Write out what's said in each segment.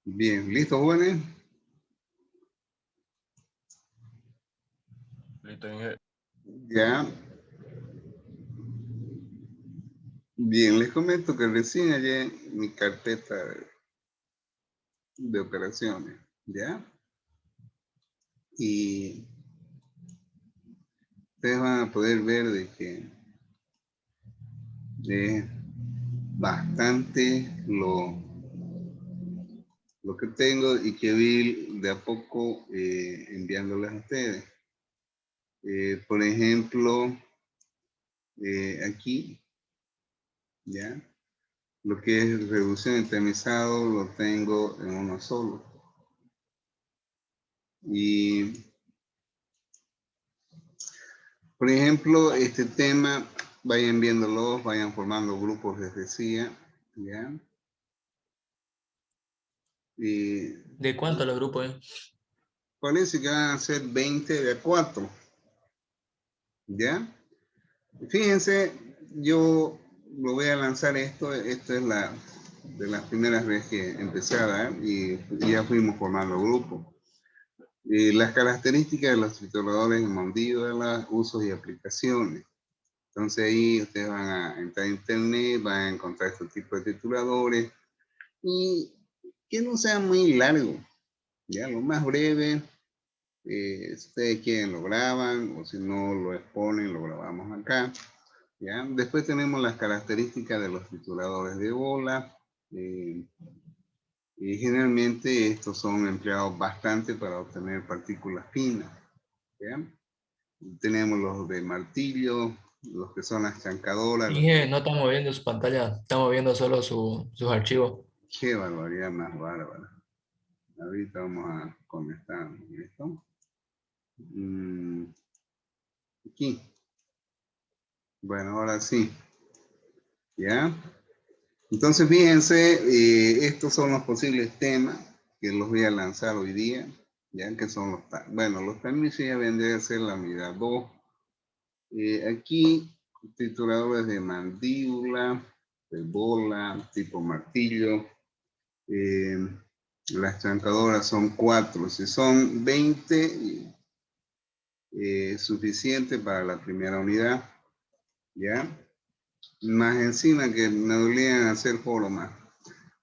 Bien, ¿listo, jóvenes? Listo, Inge. Ya. Bien, les comento que recién hallé mi carpeta de operaciones, ¿ya? Y ustedes van a poder ver de que es bastante lo que tengo y que vi de a poco enviándolas a ustedes. Por ejemplo, aquí, ¿ya? Lo que es reducción y tamizado lo tengo en uno solo. Y, por ejemplo, este tema, vayan viéndolo, vayan formando grupos, les decía, ¿ya? Y ¿De cuánto los grupos? parece que van a ser 20 de a 4, ¿ya? Fíjense, yo lo voy a lanzar esto es de las primeras veces que empecé a dar y ya fuimos formando grupos. Las características de los trituradores en mandíbula, usos y aplicaciones. Entonces ahí ustedes van a entrar a internet, van a encontrar este tipo de trituradores y que no sea muy largo, ya lo más breve. Si ustedes quieren lo graban o si no lo exponen, lo grabamos acá. ¿Ya? Después tenemos las características de los trituradores de bola. Y generalmente estos son empleados bastante para obtener partículas finas. ¿Ya? Tenemos los de martillo, los que son las chancadoras. Inge, no estamos viendo su pantalla, estamos viendo solo sus archivos. Qué barbaridad más bárbara. Ahorita vamos a conectar. ¿Listo? Aquí. Bueno, ahora sí. ¿Ya? Entonces, fíjense, estos son los posibles temas que los voy a lanzar hoy día, ya que son los tamizos ya vendría a ser la unidad 2. Aquí, trituradores de mandíbula, de bola, tipo martillo. Las trancadoras son 4. Si son 20, suficiente para la primera unidad, ¿ya? Más encima que me dolían hacer foro más.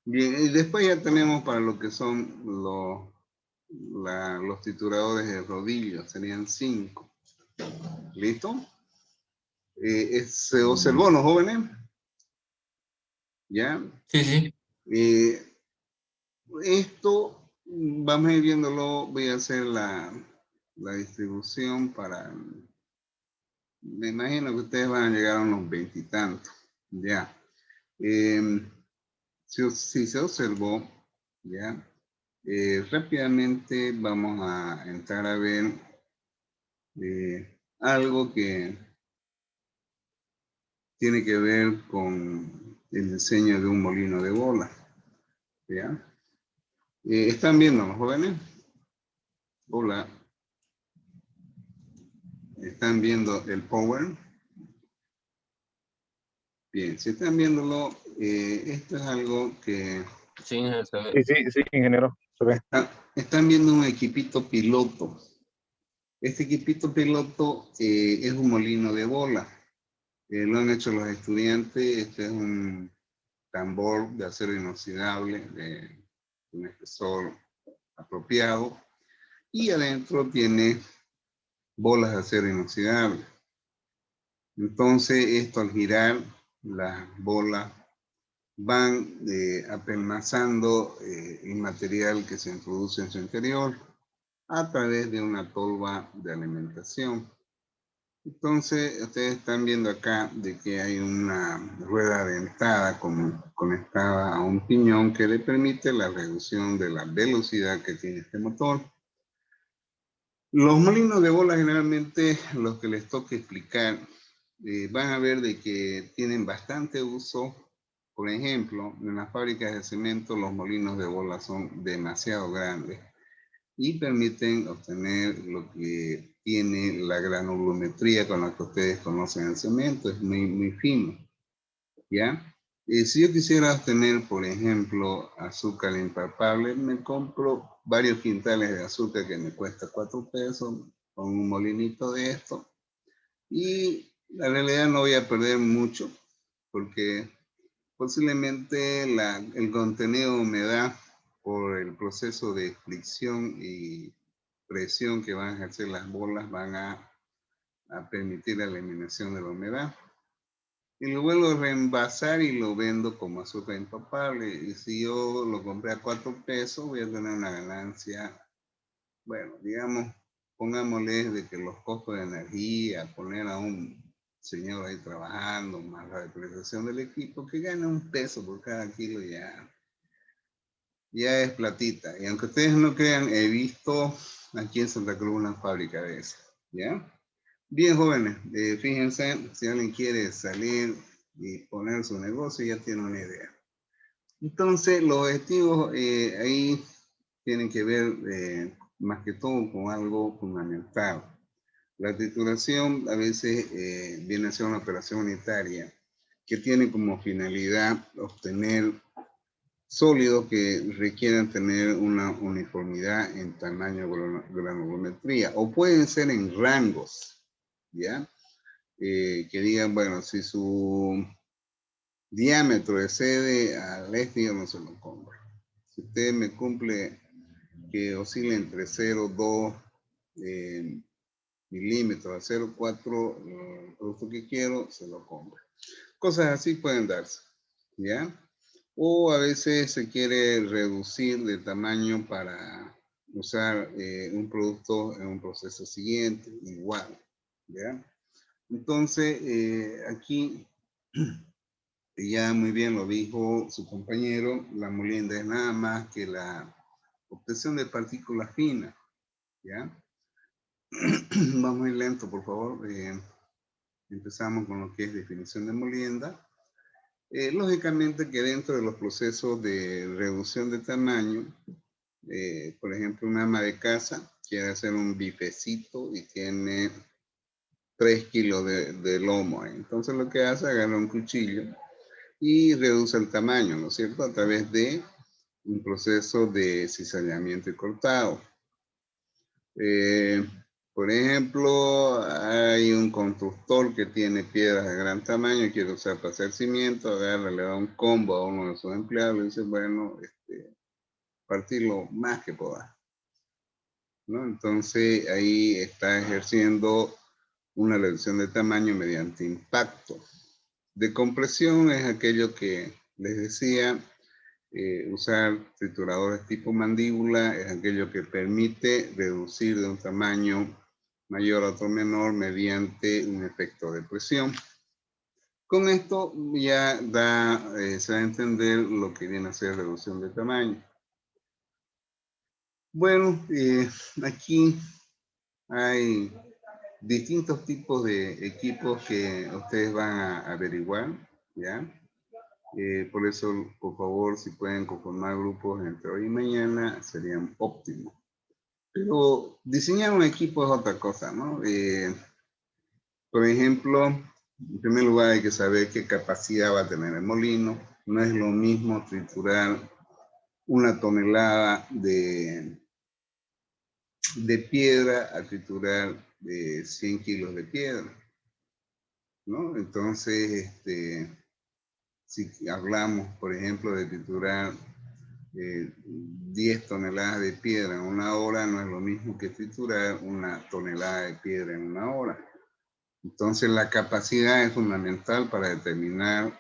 Bien, y después ya tenemos para lo que son los trituradores de rodillos, serían 5. ¿Listo? ¿Se observó, los jóvenes? ¿Ya? Sí, sí. Esto, vamos a ir viéndolo, voy a hacer la distribución para, me imagino que ustedes van a llegar a unos 20 y tantos, ¿ya? Si se observó, ¿ya? Rápidamente vamos a entrar a ver algo que tiene que ver con el diseño de un molino de bola. ¿Ya? ¿Están viendo los jóvenes? Hola. ¿Están viendo el power? Bien, si están viéndolo, esto es algo que... Sí, Inge, se ve. Sí, ingeniero. Se ve. Están viendo un equipito piloto. Este equipito piloto es un molino de bola. Lo han hecho los estudiantes. Este es un tambor de acero inoxidable de un espesor apropiado. Y adentro tiene bolas de acero inoxidable. Entonces, esto al girar, las bolas van apelmazando el material que se introduce en su interior a través de una tolva de alimentación. Entonces, ustedes están viendo acá de que hay una rueda dentada conectada a un piñón que le permite la reducción de la velocidad que tiene este motor. Los molinos de bola generalmente, los que les toque explicar, van a ver de que tienen bastante uso. Por ejemplo, en las fábricas de cemento los molinos de bola son demasiado grandes y permiten obtener lo que tiene la granulometría con la que ustedes conocen el cemento, es muy, muy fino, ¿ya? Si yo quisiera obtener, por ejemplo, azúcar impalpable, me compro varios quintales de azúcar que me cuesta 4 pesos con un molinito de esto. Y la realidad no voy a perder mucho porque posiblemente el contenido de humedad por el proceso de fricción y presión que van a ejercer las bolas van a permitir la eliminación de la humedad. Y lo vuelvo a reenvasar y lo vendo como azúcar impalpable. Y si yo lo compré a 4 pesos, voy a tener una ganancia, bueno, digamos, pongámosle de que los costos de energía, poner a un señor ahí trabajando, más la depreciación del equipo, que gane 1 peso por cada kilo ya es platita. Y aunque ustedes no crean, he visto aquí en Santa Cruz una fábrica de esas, ¿ya? Bien, jóvenes, fíjense, si alguien quiere salir y poner su negocio, ya tiene una idea. Entonces, los objetivos ahí tienen que ver más que todo con algo fundamental. La titulación a veces viene a ser una operación unitaria que tiene como finalidad obtener sólidos que requieran tener una uniformidad en tamaño granulometría o pueden ser en rangos, ¿ya? Que digan, bueno, si su diámetro excede al este, yo no se lo compro. Si usted me cumple que oscila entre 0,2 milímetros a 0,4, el producto que quiero, se lo compro. Cosas así pueden darse, ¿ya? O a veces se quiere reducir de tamaño para usar un producto en un proceso siguiente, igual, ¿ya? Entonces, aquí ya muy bien lo dijo su compañero, la molienda es nada más que la obtención de partículas finas, ¿ya? Vamos muy lento, por favor. Empezamos con lo que es definición de molienda. Lógicamente que dentro de los procesos de reducción de tamaño, por ejemplo, una ama de casa quiere hacer un bifecito y tiene 3 kilos de lomo. Entonces lo que hace, agarra un cuchillo y reduce el tamaño, ¿no es cierto? A través de un proceso de cizallamiento y cortado. Por ejemplo, hay un constructor que tiene piedras de gran tamaño y quiere usar para hacer cimiento, agarra, le da un combo a uno de sus empleados y dice, bueno, partir lo más que pueda, ¿no? Entonces ahí está ejerciendo una reducción de tamaño mediante impacto. De compresión es aquello que les decía, usar trituradores tipo mandíbula es aquello que permite reducir de un tamaño mayor a otro menor mediante un efecto de presión. Con esto ya se va a entender lo que viene a ser reducción de tamaño. Bueno, aquí hay distintos tipos de equipos que ustedes van a averiguar, ¿ya? Por eso, por favor, si pueden conformar grupos entre hoy y mañana, serían óptimos. Pero diseñar un equipo es otra cosa, ¿no? Por ejemplo, en primer lugar hay que saber qué capacidad va a tener el molino. No es lo mismo triturar 1 tonelada de piedra a triturar 100 kilos de piedra, ¿no? Entonces, si hablamos, por ejemplo, de triturar 10 toneladas de piedra en 1 hora, no es lo mismo que triturar 1 tonelada de piedra en 1 hora. Entonces la capacidad es fundamental para determinar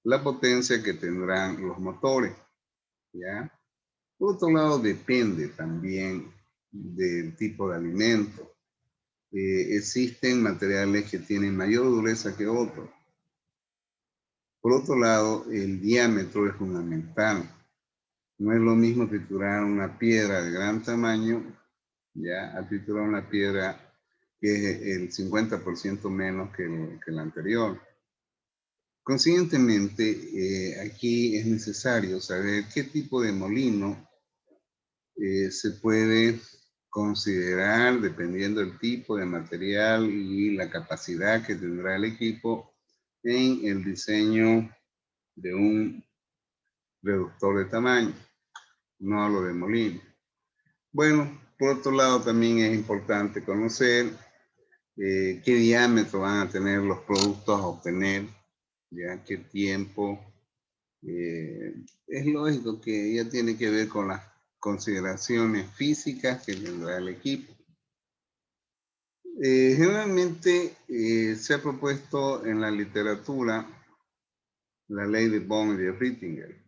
la potencia que tendrán los motores, ¿ya? Por otro lado, depende también del tipo de alimento. Existen materiales que tienen mayor dureza que otros. Por otro lado, el diámetro es fundamental. No es lo mismo triturar una piedra de gran tamaño, ya, a triturar una piedra que es el 50% menos que la anterior. Consiguientemente, aquí es necesario saber qué tipo de molino se puede considerar dependiendo del tipo de material y la capacidad que tendrá el equipo en el diseño de un reductor de tamaño. No hablo de molino. Bueno, por otro lado también es importante conocer qué diámetro van a tener los productos a obtener, ya qué tiempo. Es lógico que ya tiene que ver con las consideraciones físicas que tendrá el equipo. Generalmente se ha propuesto en la literatura la ley de Bohm y de Rittinger,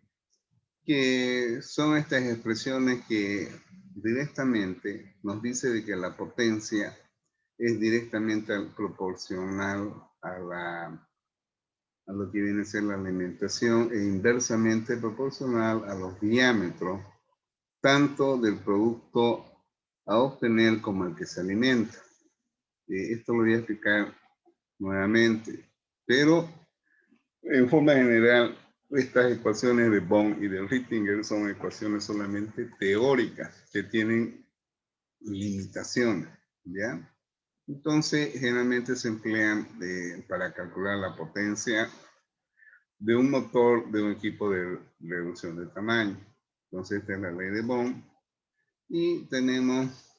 que son estas expresiones que directamente nos dice de que la potencia es directamente proporcional a lo que viene a ser la alimentación e inversamente proporcional a los diámetros, tanto del producto a obtener como el que se alimenta. Esto lo voy a explicar nuevamente, pero en forma general, estas ecuaciones de Bohm y de Rittinger son ecuaciones solamente teóricas que tienen limitaciones, ¿ya? Entonces, generalmente se emplean para calcular la potencia de un motor de un equipo de reducción de tamaño. Entonces, esta es la ley de Bohm. Y tenemos,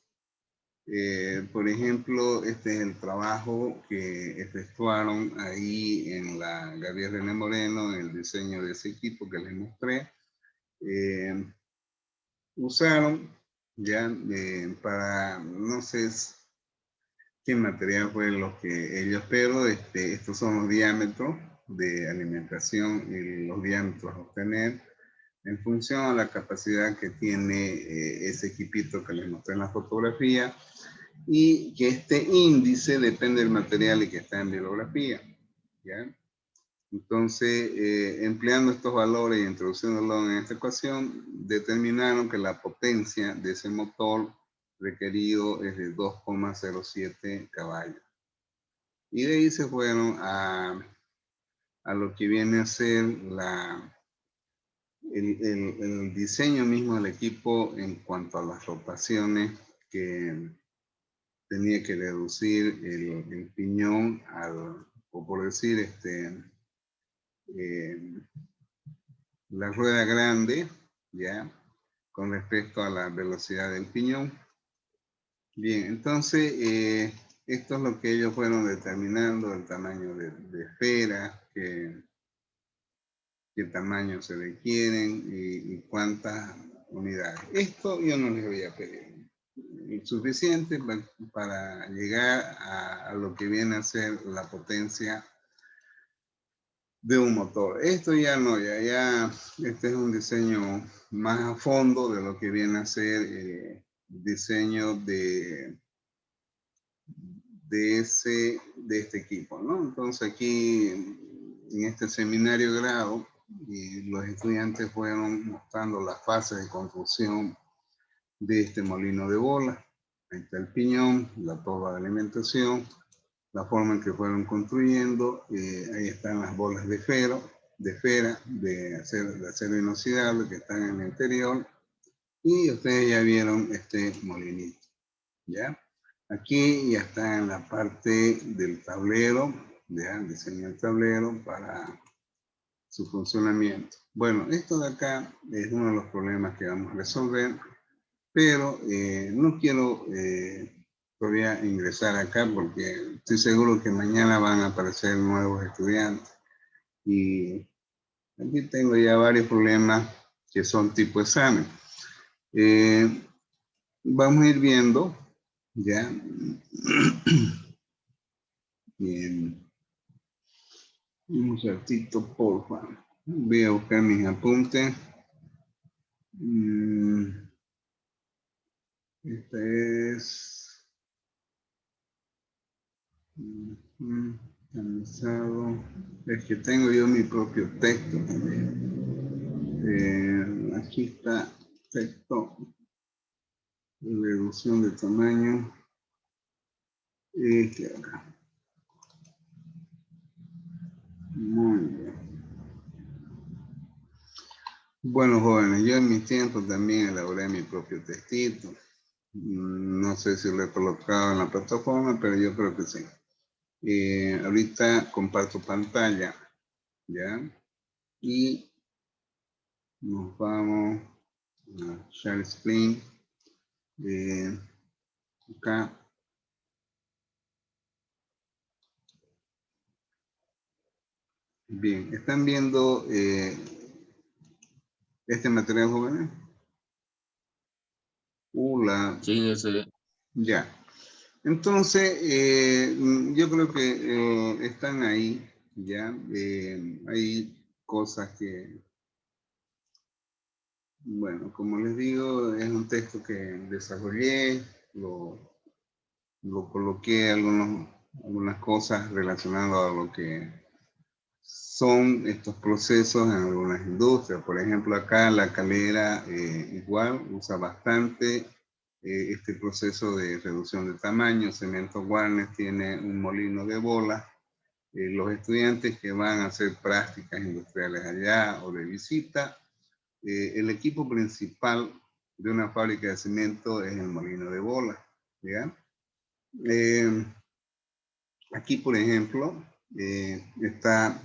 por ejemplo, este es el trabajo que efectuaron ahí en la Gabriel René Moreno, en el diseño de ese equipo que les mostré. Usaron ya para, no sé qué material fue lo que ellos, pero estos son los diámetros de alimentación y los diámetros a obtener en función a la capacidad que tiene ese equipito que les mostré en la fotografía, y que este índice depende del material y que está en bibliografía, ¿ya? Entonces, empleando estos valores y introduciéndolos en esta ecuación, determinaron que la potencia de ese motor requerido es de 2,07 caballos. Y de ahí se fueron a lo que viene a ser el diseño mismo del equipo en cuanto a las rotaciones que tenía que reducir el piñón o por decir, la rueda grande, ¿ya? Con respecto a la velocidad del piñón. Bien, entonces, esto es lo que ellos fueron determinando, el tamaño de esfera, qué tamaño se requieren y cuántas unidades. Esto yo no les voy a pedir. Suficiente para llegar a lo que viene a ser la potencia de un motor. Esto ya no, ya este es un diseño más a fondo de lo que viene a ser diseño de este equipo, ¿no? Entonces aquí en este seminario de grado, los estudiantes fueron mostrando las fases de construcción de este molino de bola. Ahí está el piñón, la torre de alimentación, la forma en que fueron construyendo, ahí están las bolas de acero de acero inoxidable que están en el interior, y ustedes ya vieron este molinito, ¿ya? Aquí ya está en la parte del tablero, ya el diseño del tablero para su funcionamiento. Bueno, esto de acá es uno de los problemas que vamos a resolver, pero no quiero todavía ingresar acá porque estoy seguro que mañana van a aparecer nuevos estudiantes. Y aquí tengo ya varios problemas que son tipo examen. Vamos a ir viendo, ya. Bien. Un ratito, por favor. Voy a buscar mis apuntes. Este es cansado. Es que tengo yo mi propio texto también. Aquí está texto, reducción de tamaño. Este acá. Muy bien. Bueno, jóvenes, yo en mis tiempos también elaboré mi propio textito. No sé si lo he colocado en la plataforma, pero yo creo que sí. Ahorita comparto pantalla, ¿ya? Y nos vamos a share screen. Acá. Bien, ¿están viendo este material, jóvenes? Sí, ese. Ya. Entonces, yo creo que están ahí, ya. Hay cosas que, bueno, como les digo, es un texto que desarrollé, lo coloqué algunas cosas relacionadas a lo que son estos procesos en algunas industrias. Por ejemplo, acá la calera igual usa bastante este proceso de reducción de tamaño. Cemento Warnes tiene un molino de bola. Los estudiantes que van a hacer prácticas industriales allá o de visita, el equipo principal de una fábrica de cemento es el molino de bola. ¿Ya? Aquí, por ejemplo, está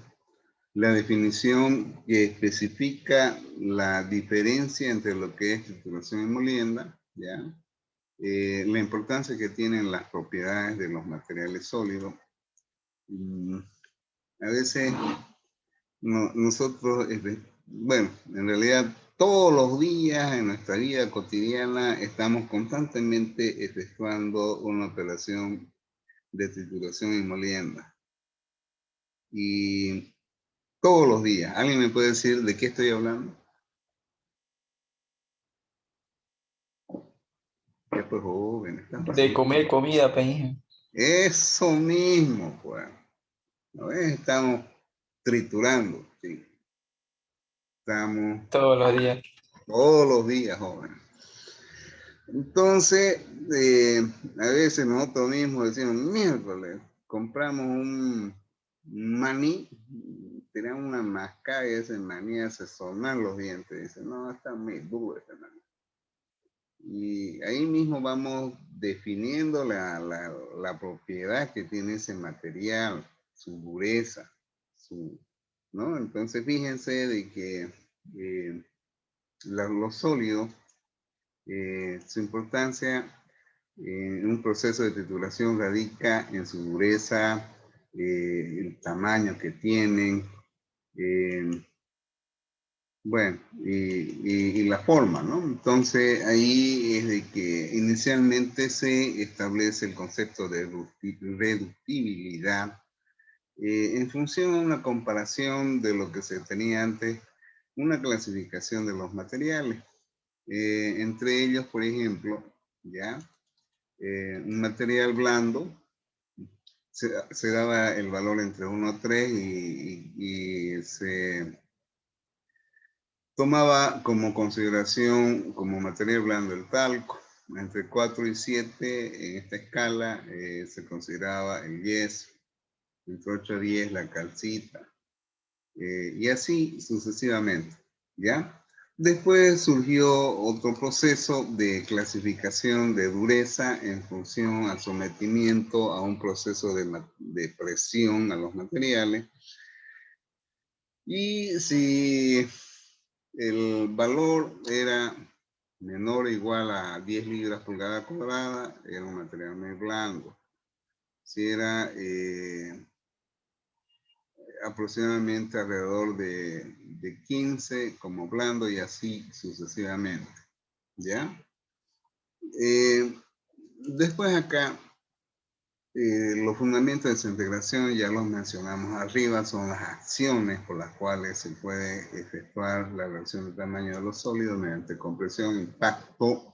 la definición que especifica la diferencia entre lo que es trituración y molienda, ¿ya? La importancia que tienen las propiedades de los materiales sólidos. A veces nosotros, bueno, en realidad todos los días en nuestra vida cotidiana estamos constantemente efectuando una operación de trituración y molienda. Y todos los días. ¿Alguien me puede decir de qué estoy hablando? Ya pues, joven, están De pasando. comer comida, peña. Eso mismo, pues. ¿No ves? Estamos triturando, sí. Estamos Todos los días. todos los días, joven. Entonces, a veces nosotros mismos decimos, miércoles, compramos un maní, tenemos una mascada y ese maní hace sonar los dientes. Dice, no, está muy duro este maní. Y ahí mismo vamos definiendo la propiedad que tiene ese material, su dureza, ¿no? Entonces fíjense de que los sólidos, su importancia en un proceso de trituración radica en su dureza, el tamaño que tienen, bueno, y la forma, ¿no? Entonces ahí es de que inicialmente se establece el concepto de reductibilidad en función a una comparación de lo que se tenía antes, una clasificación de los materiales. Entre ellos, por ejemplo, ya, un material blando se daba el valor entre 1 a 3 y se tomaba como consideración como material blando el talco. Entre 4 y 7 en esta escala se consideraba el yeso. Entre 8 a 10 la calcita. Y así sucesivamente. ¿Ya? Después surgió otro proceso de clasificación de dureza en función al sometimiento a un proceso de presión a los materiales. Y si el valor era menor o igual a 10 libras pulgada cuadrada, era un material muy blando. Si era aproximadamente alrededor de 15 como blando y así sucesivamente. ¿Ya? Después acá, los fundamentos de desintegración ya los mencionamos arriba, son las acciones por las cuales se puede efectuar la reducción de tamaño de los sólidos mediante compresión, impacto,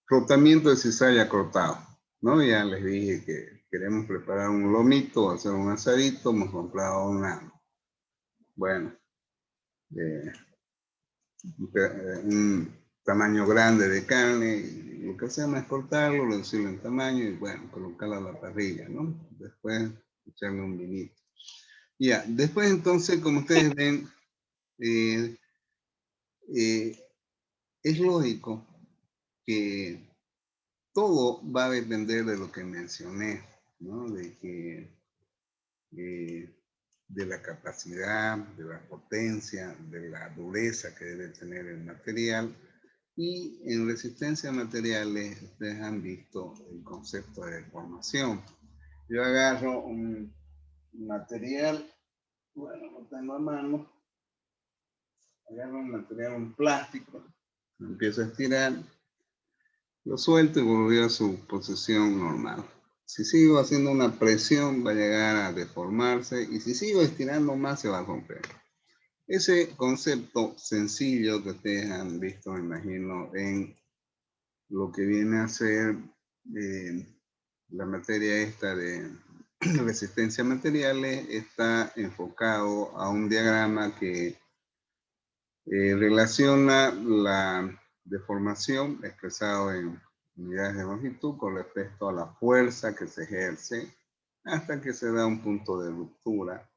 frotamiento de cizalla cortado, ¿no? Ya les dije que queremos preparar un lomito, hacer un asadito, hemos comprado bueno, un tamaño grande de carne, y lo que hacemos es cortarlo, reducirlo en tamaño y bueno, colocarlo a la parrilla, ¿no? Después echarle un vinito. Ya, después entonces, como ustedes ven, es lógico que todo va a depender de lo que mencioné, ¿no? De que de la capacidad, de la potencia, de la dureza que debe tener el material. Y en resistencia a materiales, ustedes han visto el concepto de deformación. Yo agarro un material, bueno, lo tengo a mano, agarro un material, un plástico, lo empiezo a estirar, lo suelto y volvió a su posición normal. Si sigo haciendo una presión, va a llegar a deformarse, y si sigo estirando más, se va a romper. Ese concepto sencillo que ustedes han visto, me imagino, en lo que viene a ser la materia esta de resistencia a materiales, está enfocado a un diagrama que relaciona la deformación expresado en unidades de longitud con respecto a la fuerza que se ejerce hasta que se da un punto de ruptura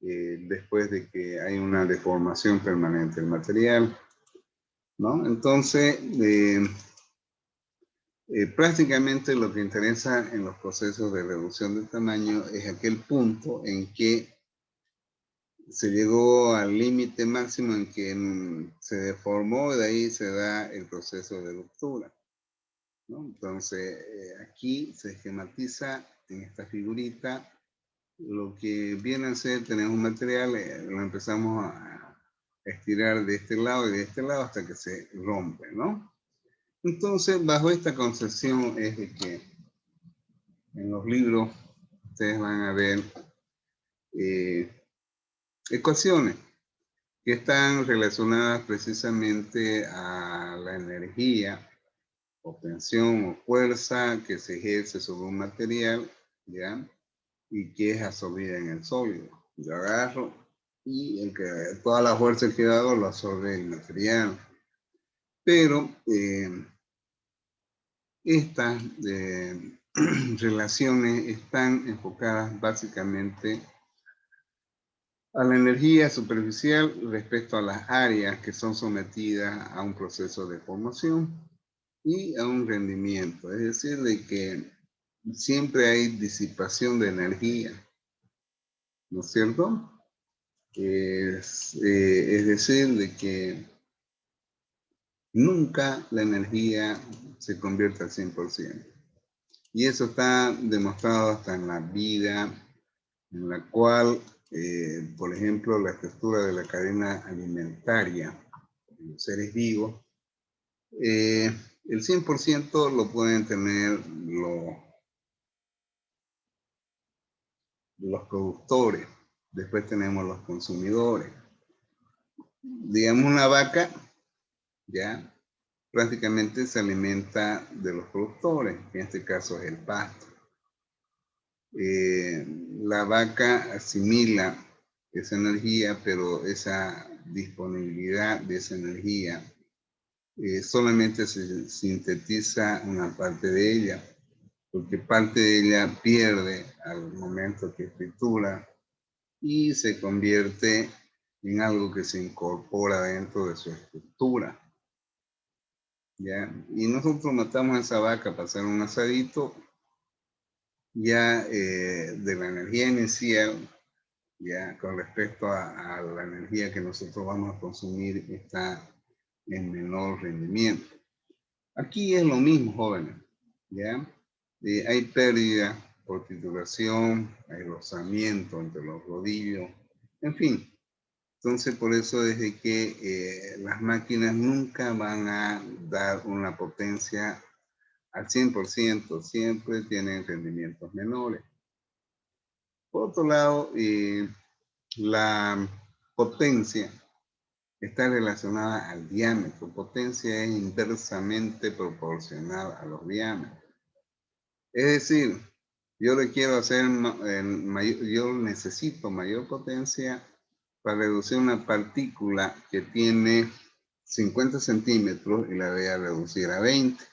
después de que hay una deformación permanente del material, ¿no? Entonces, prácticamente lo que interesa en los procesos de reducción de tamaño es aquel punto en que se llegó al límite máximo en que se deformó y de ahí se da el proceso de ruptura, ¿no? Entonces, aquí se esquematiza en esta figurita lo que viene a ser tener un material, lo empezamos a estirar de este lado y de este lado hasta que se rompe, ¿no? Entonces, bajo esta concepción es de que en los libros ustedes van a ver ecuaciones que están relacionadas precisamente a la energía o tensión o fuerza que se ejerce sobre un material, ¿ya? Y que es absorbida en el sólido. Yo agarro y toda la fuerza que he dado lo absorbe el material. Pero estas relaciones están enfocadas básicamente a la energía superficial respecto a las áreas que son sometidas a un proceso de formación y a un rendimiento. Es decir, de que siempre hay disipación de energía, ¿no es cierto? Es decir, de que nunca la energía se convierte al 100%. Y eso está demostrado hasta en la vida, en la cual, por ejemplo, la estructura de la cadena alimentaria de los seres vivos, el 100% lo pueden tener los productores, después tenemos los consumidores. Digamos una vaca, ya, prácticamente se alimenta de los productores, que en este caso es el pasto. La vaca asimila esa energía, pero esa disponibilidad de esa energía solamente se sintetiza una parte de ella, porque parte de ella pierde al momento que tritura y se convierte en algo que se incorpora dentro de su estructura. ¿Ya? Y nosotros matamos a esa vaca para hacer un asadito, ya de la energía inicial, ya con respecto a la energía que nosotros vamos a consumir, está en menor rendimiento. Aquí es lo mismo, jóvenes, ¿ya? Hay pérdida por titulación, hay rozamiento entre los rodillos, en fin. Entonces, por eso es de que las máquinas nunca van a dar una potencia al 100%, siempre tienen rendimientos menores. Por otro lado, la potencia está relacionada al diámetro. Potencia es inversamente proporcional a los diámetros. Es decir, yo le quiero hacer, yo necesito mayor potencia para reducir una partícula que tiene 50 centímetros y la voy a reducir a 20.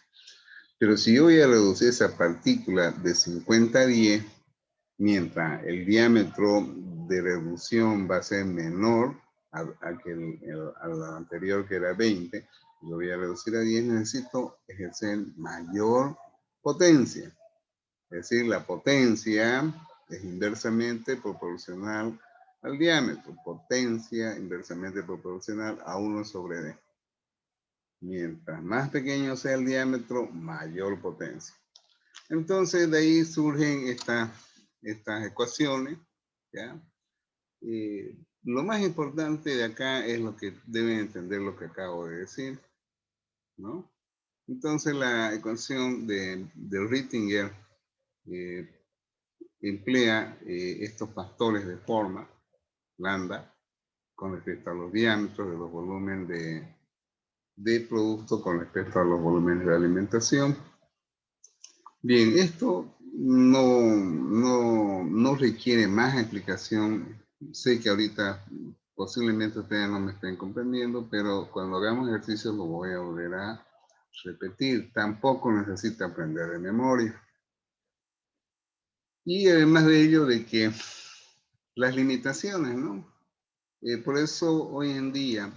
Pero si yo voy a reducir esa partícula de 50 a 10, mientras el diámetro de reducción va a ser menor al anterior que era 20, lo voy a reducir a 10, necesito ejercer mayor potencia. Es decir, la potencia es inversamente proporcional al diámetro. Potencia inversamente proporcional a 1 sobre D. Mientras más pequeño sea el diámetro, mayor potencia. Entonces, de ahí surgen estas ecuaciones, ¿ya? Lo más importante de acá es lo que deben entender lo que acabo de decir, ¿no? Entonces, la ecuación de Rittinger emplea estos factores de forma, lambda, con respecto a los diámetros de los volúmenes de producto con respecto a los volúmenes de alimentación. Bien, esto no requiere más explicación. Sé que ahorita posiblemente ustedes no me estén comprendiendo, pero cuando hagamos ejercicios lo voy a volver a repetir. Tampoco necesita aprender de memoria. Y además de ello, de que las limitaciones, ¿no? Por eso hoy en día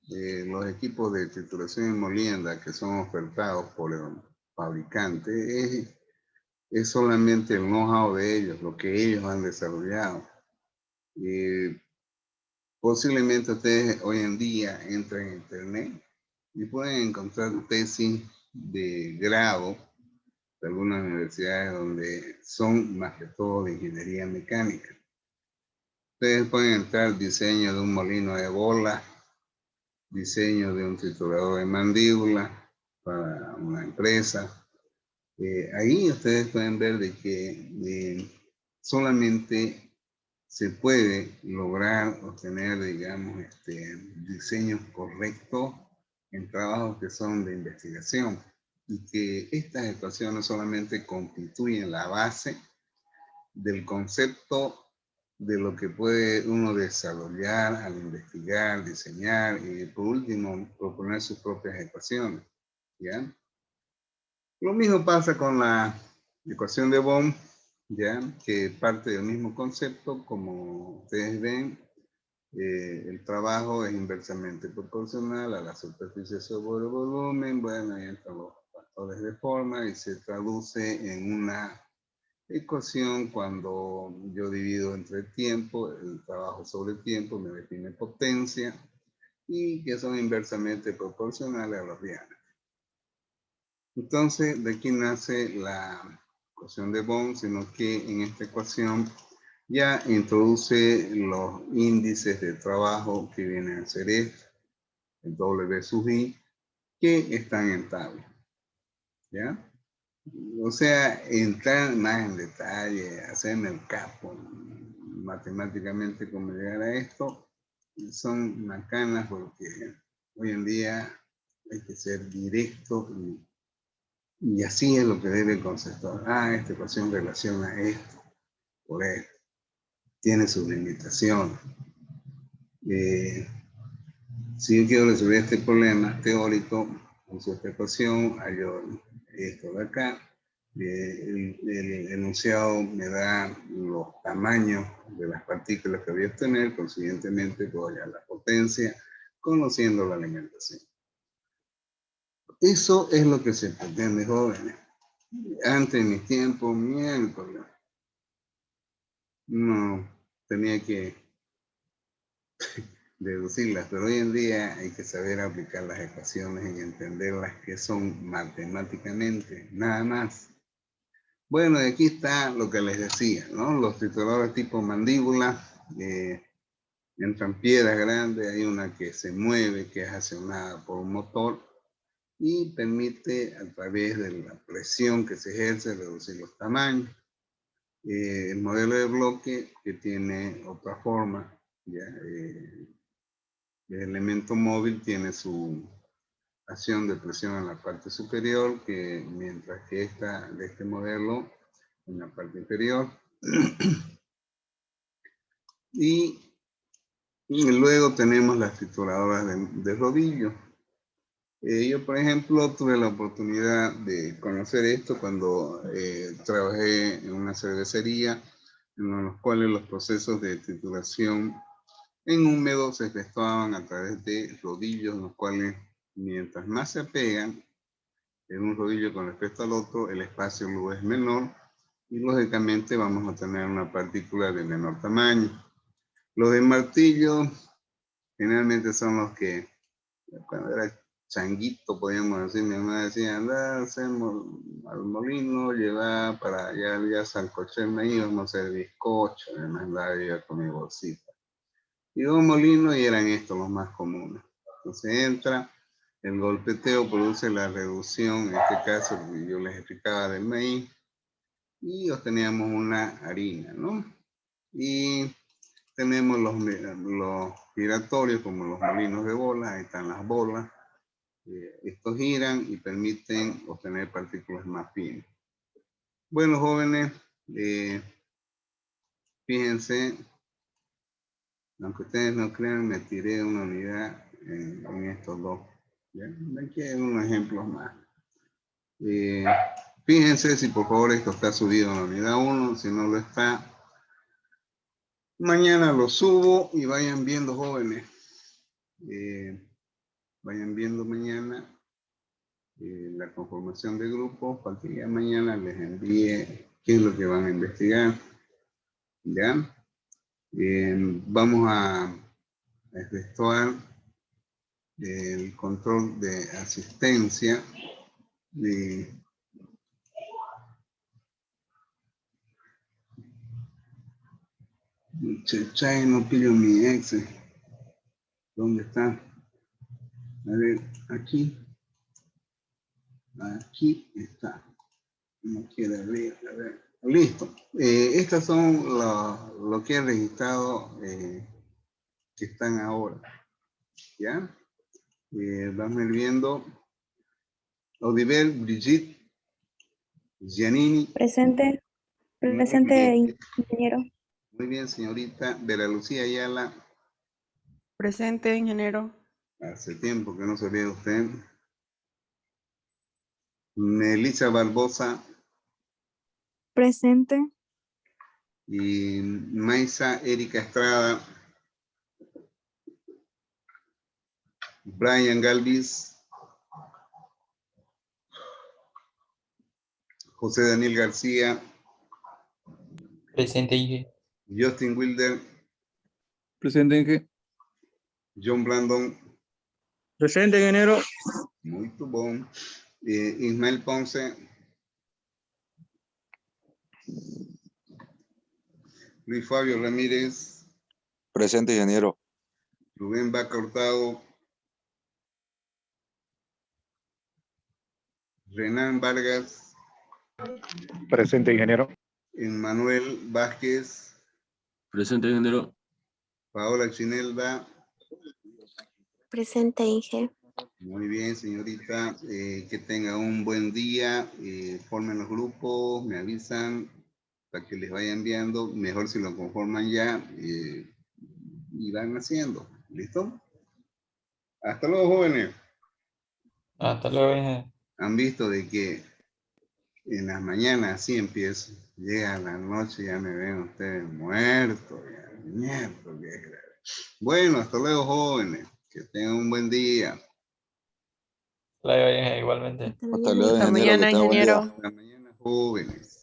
los equipos de trituración y molienda que son ofertados por el fabricante es solamente el know-how de ellos, lo que ellos han desarrollado. Posiblemente ustedes hoy en día entren en internet y pueden encontrar tesis de grado de algunas universidades donde son más que todo de ingeniería mecánica. Ustedes pueden entrar diseño de un molino de bola, diseño de un triturador de mandíbula para una empresa. Ahí ustedes pueden ver de que solamente se puede lograr obtener, digamos, diseños correctos en trabajos que son de investigación y que estas ecuaciones solamente constituyen la base del concepto de lo que puede uno desarrollar al investigar, diseñar y por último proponer sus propias ecuaciones, ¿ya? Lo mismo pasa con la ecuación de Bohm, ¿ya? Que parte del mismo concepto. Como ustedes ven, el trabajo es inversamente proporcional a la superficie sobre el volumen. Bueno, ahí entran los factores de forma y se traduce en una ecuación cuando yo divido entre tiempo, el trabajo sobre tiempo me define potencia y que son inversamente proporcionales a los diámetros. Entonces, de aquí nace la ecuación de Bohm, sino que en esta ecuación ya introduce los índices de trabajo que vienen a ser esto, el W sub I, que están en tabla. ¿Ya? O sea, entrar más en detalle, hacerme el capo matemáticamente cómo llegar a esto, son macanas porque hoy en día hay que ser directo y así es lo que debe conceptuar. Ah, esta ecuación relaciona esto por esto. Tiene sus limitaciones. Si yo quiero resolver este problema teórico, uso esta ecuación, hallo esto de acá. El enunciado me da los tamaños de las partículas que voy a obtener, consiguientemente puedo hallar la potencia, conociendo la alimentación. Eso es lo que se pretende, jóvenes. Antes en mis tiempos, miércoles, no tenía que deducirlas, pero hoy en día hay que saber aplicar las ecuaciones y entenderlas que son matemáticamente, nada más. Bueno, y aquí está lo que les decía, ¿no? Los trituradores tipo mandíbula, entran piedras grandes, hay una que se mueve, que es accionada por un motor y permite a través de la presión que se ejerce reducir los tamaños. El modelo de bloque que tiene otra forma, ¿ya? El elemento móvil tiene su acción de presión en la parte superior, que mientras que de este modelo en la parte inferior. y luego tenemos las trituradoras de rodillo. Yo, por ejemplo, tuve la oportunidad de conocer esto cuando trabajé en una cervecería, en los cuales los procesos de trituración en húmedo se efectuaban a través de rodillos, los cuales mientras más se apegan en un rodillo con respecto al otro, el espacio luego es menor y lógicamente vamos a tener una partícula de menor tamaño. Los de martillo generalmente son los que, cuando era changuito, podríamos decir, mi mamá decía, anda, hacemos al molino, llevar para allá, ya sancoché el maíz, vamos a hacer bizcocho, además andaba yo con mi bolsita. Y dos molinos y eran estos los más comunes. Entonces entra, el golpeteo produce la reducción, en este caso yo les explicaba del maíz, y obteníamos una harina, ¿no? Y tenemos los giratorios como los molinos de bolas, ahí están las bolas. Estos giran y permiten obtener partículas más finas. Bueno, jóvenes, fíjense, aunque ustedes no crean, me tiré una unidad en estos dos. ¿Ya? Aquí hay unos ejemplos más. Fíjense si por favor esto está subido en la unidad 1, si no lo está, mañana lo subo y vayan viendo, jóvenes. Vayan viendo mañana la conformación de grupos para que ya mañana les envíe qué es lo que van a investigar. ¿Ya? Vamos a efectuar el control de asistencia de Chechay, no pillo mi ex. ¿Dónde está? A ver, aquí. Aquí está. No quiere abrir. A ver. Listo. Estas son lo que he registrado que están ahora. ¿Ya? Vamos a ir viendo. Odibel, Brigitte, Giannini. Presente, Muy presente, bien. ingeniero. Muy bien, señorita. Vera Lucía Ayala. Presente, ingeniero. Hace tiempo que no se ve usted. Melissa Barbosa Presente. y Maisa Erika Estrada. Brian Galvis. José Daniel García. Presente, Inge. Justin Wilder. Presente, Inge. John Brandon. Presente, ingeniero. Muy bom. Ismael Ponce. Luis Fabio Ramírez. Presente, ingeniero. Rubén Vaca Hurtado. Renan Vargas. Presente, ingeniero. Emmanuel Vázquez. Presente, ingeniero. Paola Chinelda. Presente, Inge. Muy bien, señorita. Que tenga un buen día. Formen los grupos, me avisan para que les vaya enviando. Mejor si lo conforman ya y van haciendo. ¿Listo? Hasta luego, jóvenes. Hasta luego, Inge. Han visto de que en las mañanas así empiezo. Llega la noche y ya me ven ustedes muertos. Bueno, hasta luego, jóvenes. Que tengan un buen día. Hasta luego, Inge, igualmente. Hasta luego, Hasta ingeniero. Que mañana, tenga buen día. ingeniero. Hasta mañana, jóvenes.